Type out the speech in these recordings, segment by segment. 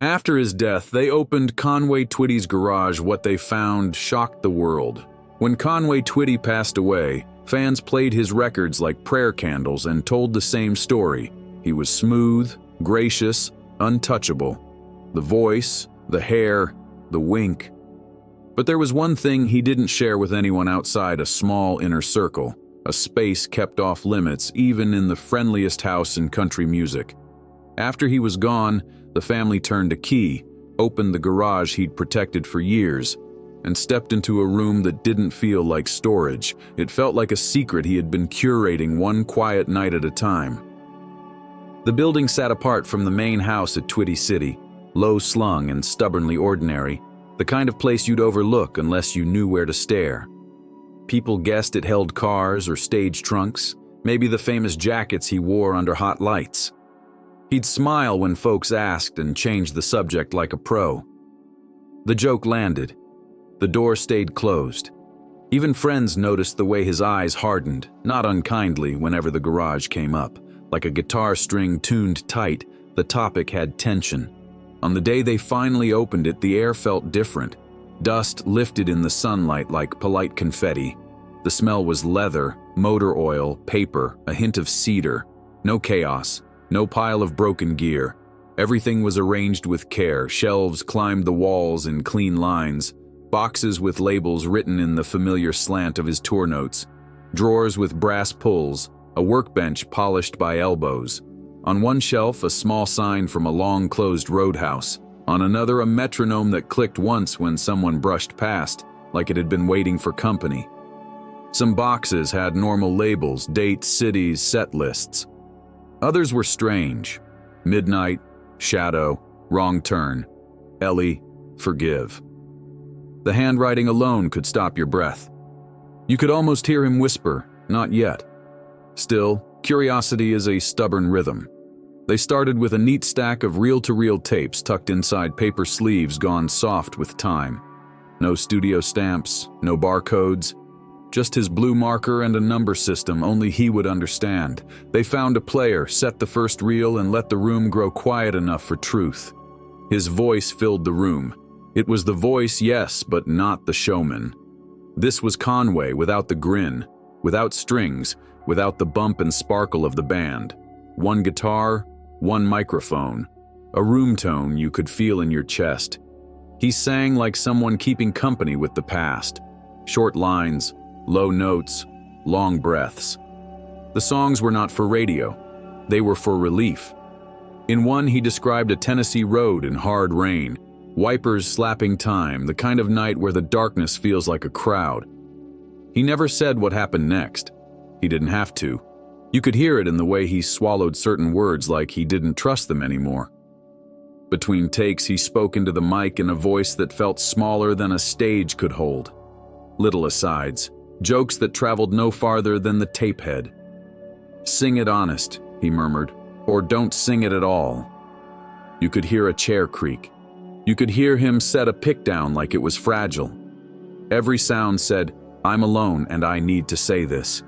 After his death, they opened Conway Twitty's garage. What they found shocked the world. When Conway Twitty passed away, fans played his records like prayer candles and told the same story. He was smooth, gracious, untouchable. The voice, the hair, the wink. But there was one thing he didn't share with anyone outside a small inner circle, a space kept off limits even in the friendliest house in country music. After he was gone, the family turned a key, opened the garage he'd protected for years, and stepped into a room that didn't feel like storage. It felt like a secret he had been curating one quiet night at a time. The building sat apart from the main house at Twitty City, low-slung and stubbornly ordinary, the kind of place you'd overlook unless you knew where to stare. People guessed it held cars or stage trunks, maybe the famous jackets he wore under hot lights. He'd smile when folks asked and change the subject like a pro. The joke landed. The door stayed closed. Even friends noticed the way his eyes hardened, not unkindly, whenever the garage came up. Like a guitar string tuned tight, the topic had tension. On the day they finally opened it, the air felt different. Dust lifted in the sunlight like polite confetti. The smell was leather, motor oil, paper, a hint of cedar. No chaos, no pile of broken gear. Everything was arranged with care. Shelves climbed the walls in clean lines. Boxes with labels written in the familiar slant of his tour notes. Drawers with brass pulls. A workbench polished by elbows. On one shelf, a small sign from a long-closed roadhouse. On another, a metronome that clicked once when someone brushed past, like it had been waiting for company. Some boxes had normal labels, dates, cities, set lists. Others were strange. Midnight, shadow, wrong turn. Ellie, forgive. The handwriting alone could stop your breath. You could almost hear him whisper, not yet. Still, curiosity is a stubborn rhythm. They started with a neat stack of reel-to-reel tapes tucked inside paper sleeves gone soft with time. No studio stamps, no barcodes, just his blue marker and a number system only he would understand. They found a player, set the first reel, and let the room grow quiet enough for truth. His voice filled the room. It was the voice, yes, but not the showman. This was Conway without the grin, without strings, without the bump and sparkle of the band. One guitar, one microphone, a room tone you could feel in your chest. He sang like someone keeping company with the past. Short lines, low notes, long breaths. The songs were not for radio. They were for relief. In one, he described a Tennessee road in hard rain, wipers slapping time, the kind of night where the darkness feels like a crowd. He never said what happened next. He didn't have to. You could hear it in the way he swallowed certain words like he didn't trust them anymore. Between takes, he spoke into the mic in a voice that felt smaller than a stage could hold. Little asides, jokes that traveled no farther than the tape head. "Sing it honest," he murmured, "or don't sing it at all." You could hear a chair creak. You could hear him set a pick down like it was fragile. Every sound said, "I'm alone and I need to say this."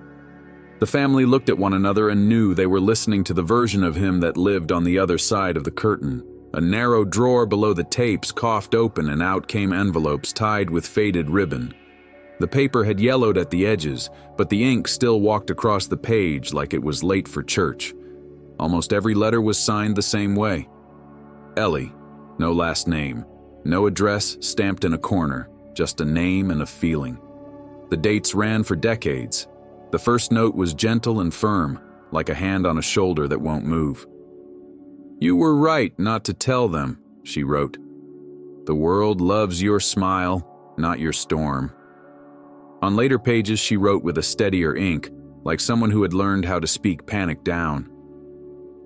The family looked at one another and knew they were listening to the version of him that lived on the other side of the curtain. A narrow drawer below the tapes coughed open and out came envelopes tied with faded ribbon. The paper had yellowed at the edges, but the ink still walked across the page like it was late for church. Almost every letter was signed the same way. Ellie, no last name, no address stamped in a corner, just a name and a feeling. The dates ran for decades. The first note was gentle and firm, like a hand on a shoulder that won't move. "You were right not to tell them," she wrote. "The world loves your smile, not your storm." On later pages, she wrote with a steadier ink, like someone who had learned how to speak panic down.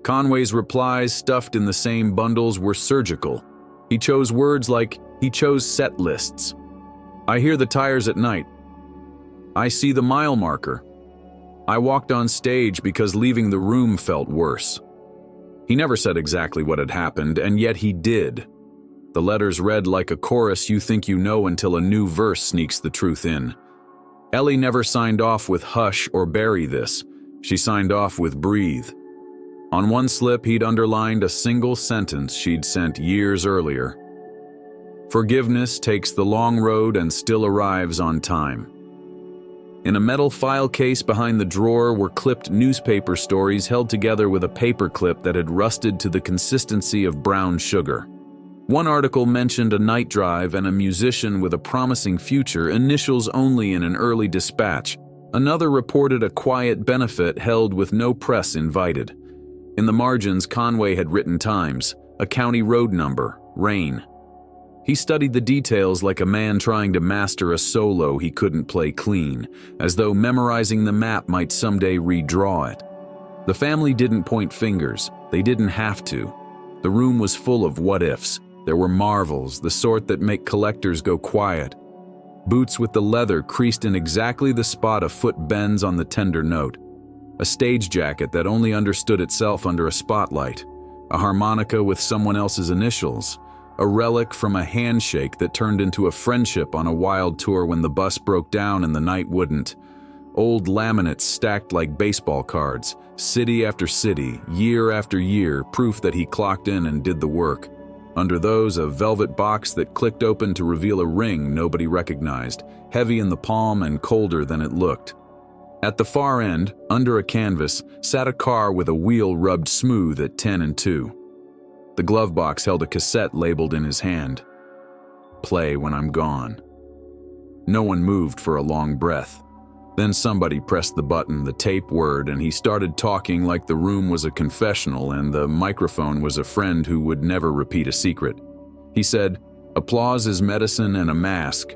Conway's replies, stuffed in the same bundles, were surgical. He chose words like he chose set lists. "I hear the tires at night. I see the mile marker. I walked on stage because leaving the room felt worse." He never said exactly what had happened, and yet he did. The letters read like a chorus you think you know until a new verse sneaks the truth in. Ellie never signed off with "hush" or "bury this." She signed off with "breathe." On one slip, he'd underlined a single sentence she'd sent years earlier. Forgiveness takes the long road and still arrives on time. In a metal file case behind the drawer were clipped newspaper stories held together with a paper clip that had rusted to the consistency of brown sugar. One article mentioned a night drive and a musician with a promising future, initials only in an early dispatch. Another reported a quiet benefit held with no press invited. In the margins, Conway had written times, a county road number, rain. He studied the details like a man trying to master a solo he couldn't play clean, as though memorizing the map might someday redraw it. The family didn't point fingers. They didn't have to. The room was full of what-ifs. There were marvels, the sort that make collectors go quiet. Boots with the leather creased in exactly the spot a foot bends on the tender note. A stage jacket that only understood itself under a spotlight. A harmonica with someone else's initials. A relic from a handshake that turned into a friendship on a wild tour when the bus broke down and the night wouldn't. Old laminates stacked like baseball cards, city after city, year after year, proof that he clocked in and did the work. Under those, a velvet box that clicked open to reveal a ring nobody recognized, heavy in the palm and colder than it looked. At the far end, under a canvas, sat a car with a wheel rubbed smooth at 10 and 2. The glove box held a cassette labeled in his hand. Play when I'm gone. No one moved for a long breath. Then somebody pressed the button, the tape whirred, and he started talking like the room was a confessional and the microphone was a friend who would never repeat a secret. He said, "Applause is medicine and a mask."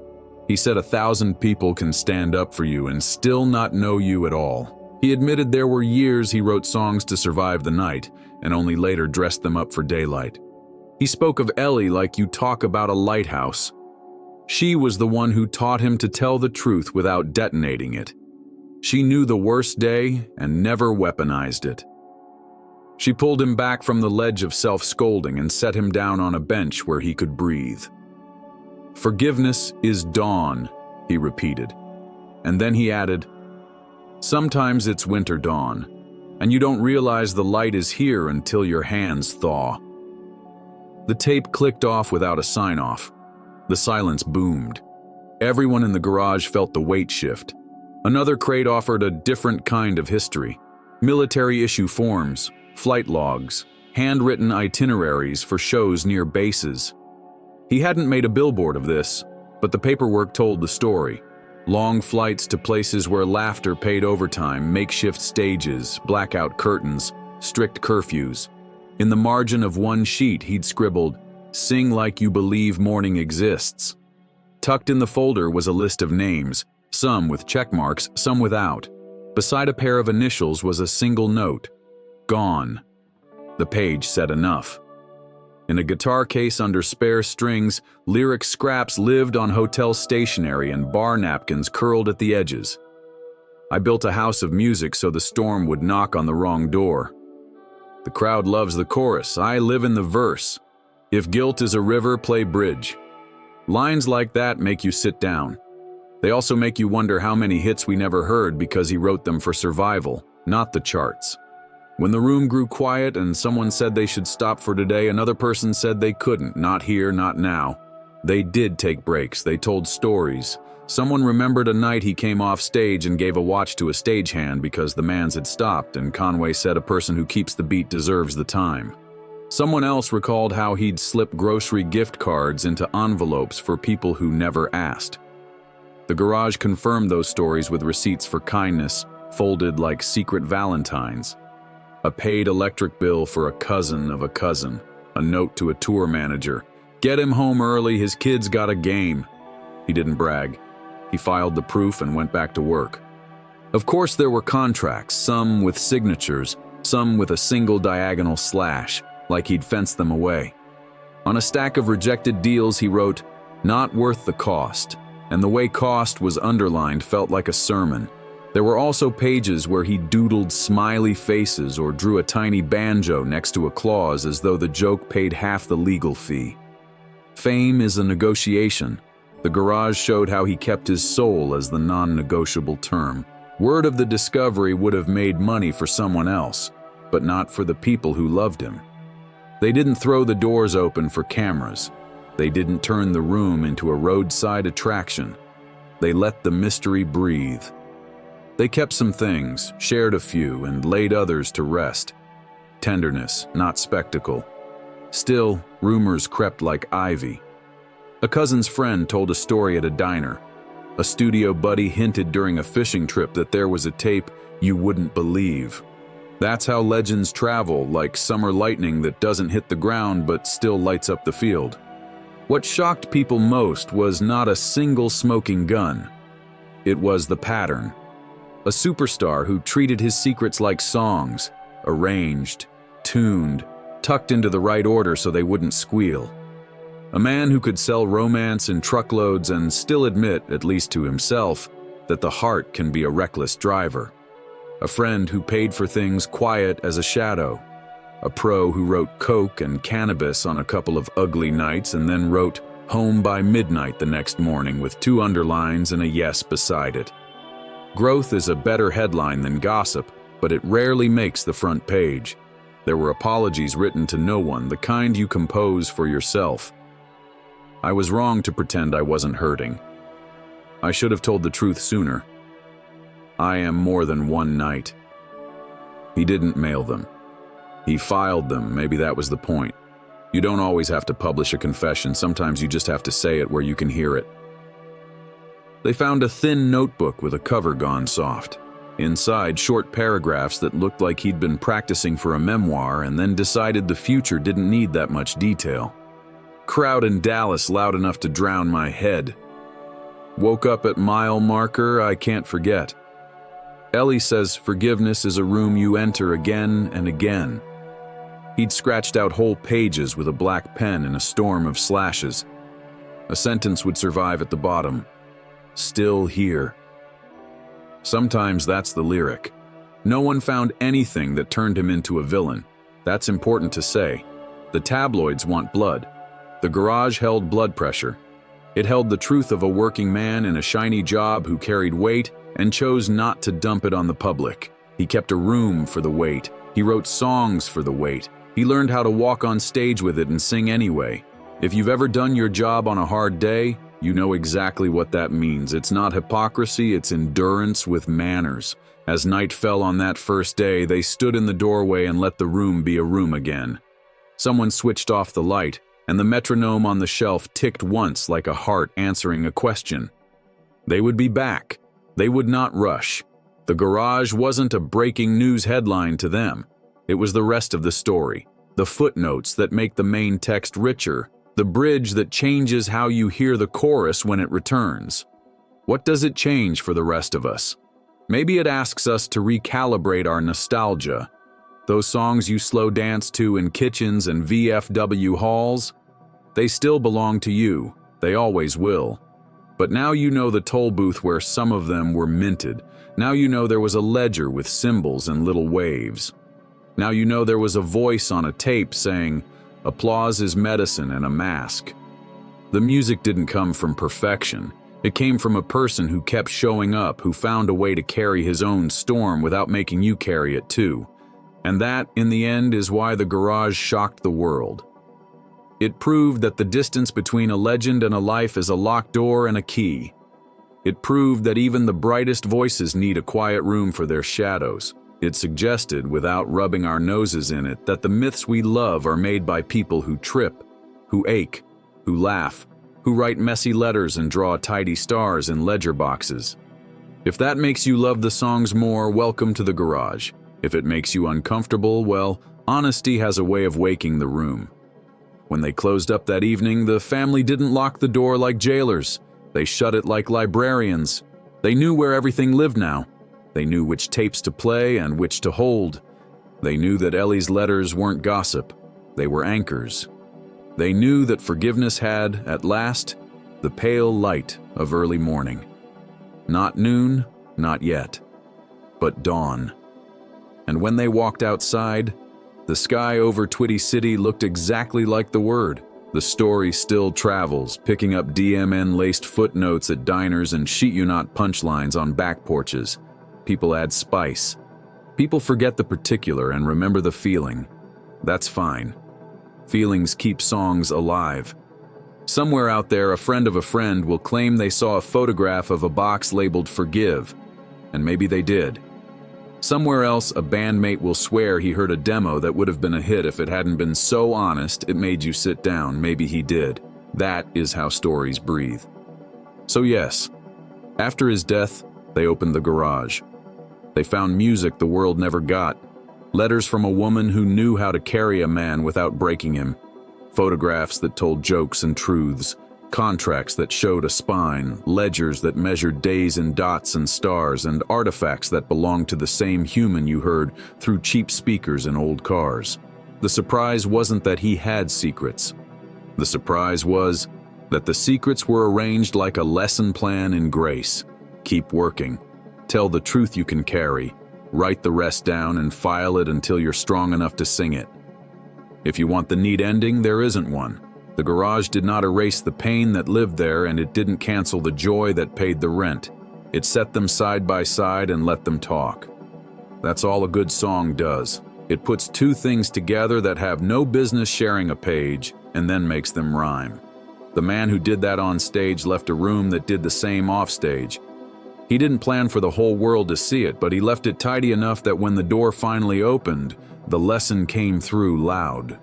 He said 1,000 people can stand up for you and still not know you at all. He admitted there were years he wrote songs to survive the night, and only later dressed them up for daylight. He spoke of Ellie like you talk about a lighthouse. She was the one who taught him to tell the truth without detonating it. She knew the worst day and never weaponized it. She pulled him back from the ledge of self-scolding and set him down on a bench where he could breathe. "Forgiveness is dawn," he repeated. And then he added, "Sometimes it's winter dawn, and you don't realize the light is here until your hands thaw." The tape clicked off without a sign-off. The silence boomed. Everyone in the garage felt the weight shift. Another crate offered a different kind of history. Military-issue forms, flight logs, handwritten itineraries for shows near bases. He hadn't made a billboard of this, but the paperwork told the story. Long flights to places where laughter paid overtime, makeshift stages, blackout curtains, strict curfews. In the margin of one sheet, he'd scribbled, "Sing like you believe morning exists." Tucked in the folder was a list of names, some with check marks, some without. Beside a pair of initials was a single note, "Gone." The page said enough. In a guitar case under spare strings, lyric scraps lived on hotel stationery and bar napkins curled at the edges. "I built a house of music so the storm would knock on the wrong door." "The crowd loves the chorus, I live in the verse. If guilt is a river, play bridge." Lines like that make you sit down. They also make you wonder how many hits we never heard because he wrote them for survival, not the charts. When the room grew quiet and someone said they should stop for today, another person said they couldn't, not here, not now. They did take breaks, they told stories. Someone remembered a night he came off stage and gave a watch to a stagehand because the man's had stopped, and Conway said a person who keeps the beat deserves the time. Someone else recalled how he'd slip grocery gift cards into envelopes for people who never asked. The garage confirmed those stories with receipts for kindness, folded like secret valentines. A paid electric bill for a cousin of a cousin, a note to a tour manager. "Get him home early, his kid's got a game." He didn't brag. He filed the proof and went back to work. Of course there were contracts, some with signatures, some with a single diagonal slash, like he'd fenced them away. On a stack of rejected deals he wrote, "Not worth the cost," and the way cost was underlined felt like a sermon. There were also pages where he doodled smiley faces or drew a tiny banjo next to a clause as though the joke paid half the legal fee. Fame is a negotiation. The garage showed how he kept his soul as the non-negotiable term. Word of the discovery would have made money for someone else. but not for the people who loved him. They didn't throw the doors open for cameras. They didn't turn the room into a roadside attraction. They let the mystery breathe. They kept some things, shared a few, and laid others to rest. Tenderness, not spectacle. Still, rumors crept like ivy. A cousin's friend told a story at a diner. A studio buddy hinted during a fishing trip that there was a tape you wouldn't believe. That's how legends travel, like summer lightning that doesn't hit the ground but still lights up the field. What shocked people most was not a single smoking gun. It was the pattern. A superstar who treated his secrets like songs, arranged, tuned, tucked into the right order so they wouldn't squeal. A man who could sell romance in truckloads and still admit, at least to himself, that the heart can be a reckless driver. A friend who paid for things quiet as a shadow. A pro who wrote coke and cannabis on a couple of ugly nights and then wrote home by midnight the next morning with 2 underlines and a yes beside it. Growth is a better headline than gossip, but it rarely makes the front page. There were apologies written to no one, the kind you compose for yourself. I was wrong to pretend I wasn't hurting. I should have told the truth sooner. I am more than one night. He didn't mail them. He filed them, maybe that was the point. You don't always have to publish a confession, sometimes you just have to say it where you can hear it. They found a thin notebook with a cover gone soft. Inside, short paragraphs that looked like he'd been practicing for a memoir and then decided the future didn't need that much detail. Crowd in Dallas loud enough to drown my head. Woke up at mile marker I can't forget. Ellie says forgiveness is a room you enter again and again. He'd scratched out whole pages with a black pen in a storm of slashes. A sentence would survive at the bottom. Still here. Sometimes that's the lyric. No one found anything that turned him into a villain. That's important to say. The tabloids want blood. The garage held blood pressure. It held the truth of a working man in a shiny job who carried weight and chose not to dump it on the public. He kept a room for the weight. He wrote songs for the weight. He learned how to walk on stage with it and sing anyway. If you've ever done your job on a hard day, you know exactly what that means. It's not hypocrisy, it's endurance with manners. As night fell on that first day, they stood in the doorway and let the room be a room again. Someone switched off the light, and the metronome on the shelf ticked once like a heart answering a question. They would be back. They would not rush. The garage wasn't a breaking news headline to them. It was the rest of the story, the footnotes that make the main text richer, the bridge that changes how you hear the chorus when it returns. What does it change for the rest of us? Maybe it asks us to recalibrate our nostalgia. Those songs you slow dance to in kitchens and VFW halls, they still belong to you. They always will. But now you know the toll booth where some of them were minted. Now you know there was a ledger with symbols and little waves. Now you know there was a voice on a tape saying, "Applause is medicine and a mask." The music didn't come from perfection. It came from a person who kept showing up, who found a way to carry his own storm without making you carry it too. And that, in the end, is why the garage shocked the world. It proved that the distance between a legend and a life is a locked door and a key. It proved that even the brightest voices need a quiet room for their shadows. It suggested, without rubbing our noses in it, that the myths we love are made by people who trip, who ache, who laugh, who write messy letters and draw tidy stars in ledger boxes. If that makes you love the songs more, welcome to the garage. If it makes you uncomfortable, well, honesty has a way of waking the room. When they closed up that evening, the family didn't lock the door like jailers. They shut it like librarians. They knew where everything lived now. They knew which tapes to play and which to hold. They knew that Ellie's letters weren't gossip. They were anchors. They knew that forgiveness had, at last, the pale light of early morning. Not noon, not yet, but dawn. And when they walked outside, the sky over Twitty City looked exactly like the word. The story still travels, picking up DMN-laced footnotes at diners and shit-you-not punchlines on back porches. People add spice. People forget the particular and remember the feeling. That's fine. Feelings keep songs alive. Somewhere out there, a friend of a friend will claim they saw a photograph of a box labeled "Forgive," and maybe they did. Somewhere else, a bandmate will swear he heard a demo that would have been a hit if it hadn't been so honest it made you sit down. Maybe he did. That is how stories breathe. So yes, after his death, they opened the garage. They found music the world never got. Letters from a woman who knew how to carry a man without breaking him. Photographs that told jokes and truths. Contracts that showed a spine. Ledgers that measured days in dots and stars. And artifacts that belonged to the same human you heard through cheap speakers in old cars. The surprise wasn't that he had secrets. The surprise was that the secrets were arranged like a lesson plan in grace. Keep working. Tell the truth you can carry. Write the rest down and file it until you're strong enough to sing it. If you want the neat ending, there isn't one. The garage did not erase the pain that lived there, and it didn't cancel the joy that paid the rent. It set them side by side and let them talk. That's all a good song does. It puts two things together that have no business sharing a page, and then makes them rhyme. The man who did that on stage left a room that did the same off stage. He didn't plan for the whole world to see it, but he left it tidy enough that when the door finally opened, the lesson came through loud.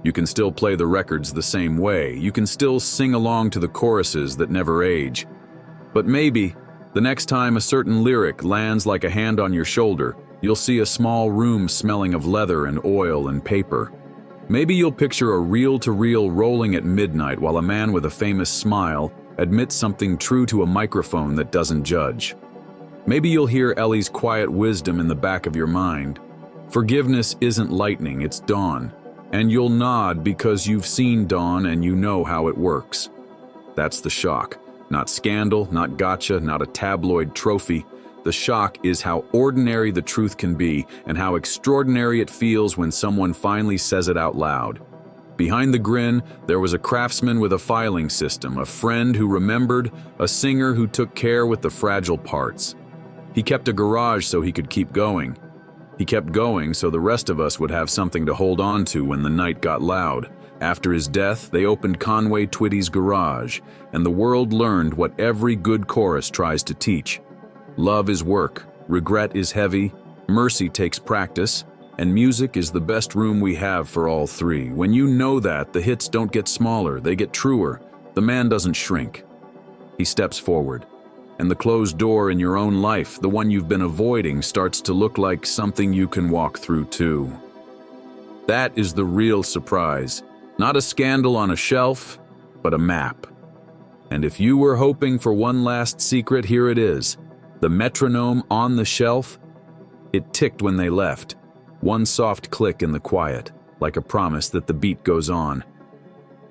You can still play the records the same way. You can still sing along to the choruses that never age. But maybe, the next time a certain lyric lands like a hand on your shoulder, you'll see a small room smelling of leather and oil and paper. Maybe you'll picture a reel-to-reel rolling at midnight while a man with a famous smile admits something true to a microphone that doesn't judge. Maybe you'll hear Ellie's quiet wisdom in the back of your mind. Forgiveness isn't lightning, it's dawn. And you'll nod because you've seen dawn and you know how it works. That's the shock. Not scandal, not gotcha, not a tabloid trophy. The shock is how ordinary the truth can be and how extraordinary it feels when someone finally says it out loud. Behind the grin, there was a craftsman with a filing system, a friend who remembered, a singer who took care with the fragile parts. He kept a garage so he could keep going. He kept going so the rest of us would have something to hold on to when the night got loud. After his death, they opened Conway Twitty's garage, and the world learned what every good chorus tries to teach. Love is work, regret is heavy, mercy takes practice, and music is the best room we have for all three. When you know that, the hits don't get smaller, they get truer. The man doesn't shrink. He steps forward, and the closed door in your own life, the one you've been avoiding, starts to look like something you can walk through too. That is the real surprise. Not a scandal on a shelf, but a map. And if you were hoping for one last secret, here it is. The metronome on the shelf, it ticked when they left. One soft click in the quiet, like a promise that the beat goes on.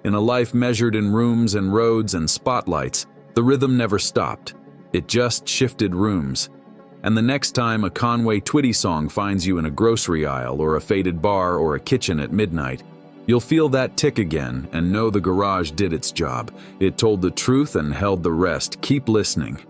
In a life measured in rooms and roads and spotlights, the rhythm never stopped. It just shifted rooms. And the next time a Conway Twitty song finds you in a grocery aisle or a faded bar or a kitchen at midnight, you'll feel that tick again and know the garage did its job. It told the truth and held the rest. Keep listening.